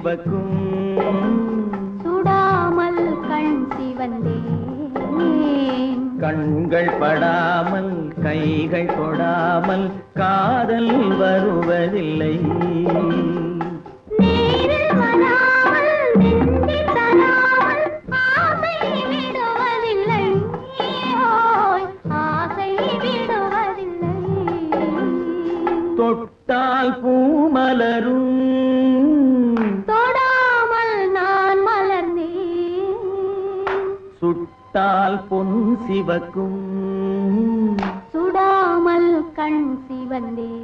சிவக்கும் சுடாமல் கண் சிவந்தேன் கண்கள் படாமல் கைகள் தொடாமல் காதல் வருவதில்லை நேரில் வராமல் நெஞ்சில் தராமல் ஆசை விடுவதில்லை ஓய் ஆசை விடுவதில்லை தொட்டால் பூமலரும் தொடாமல் நான் மலர்ந்தேன் சுட்டால் பொன் சிவக்கும் சுடாமல் கண் சிவந்தேன்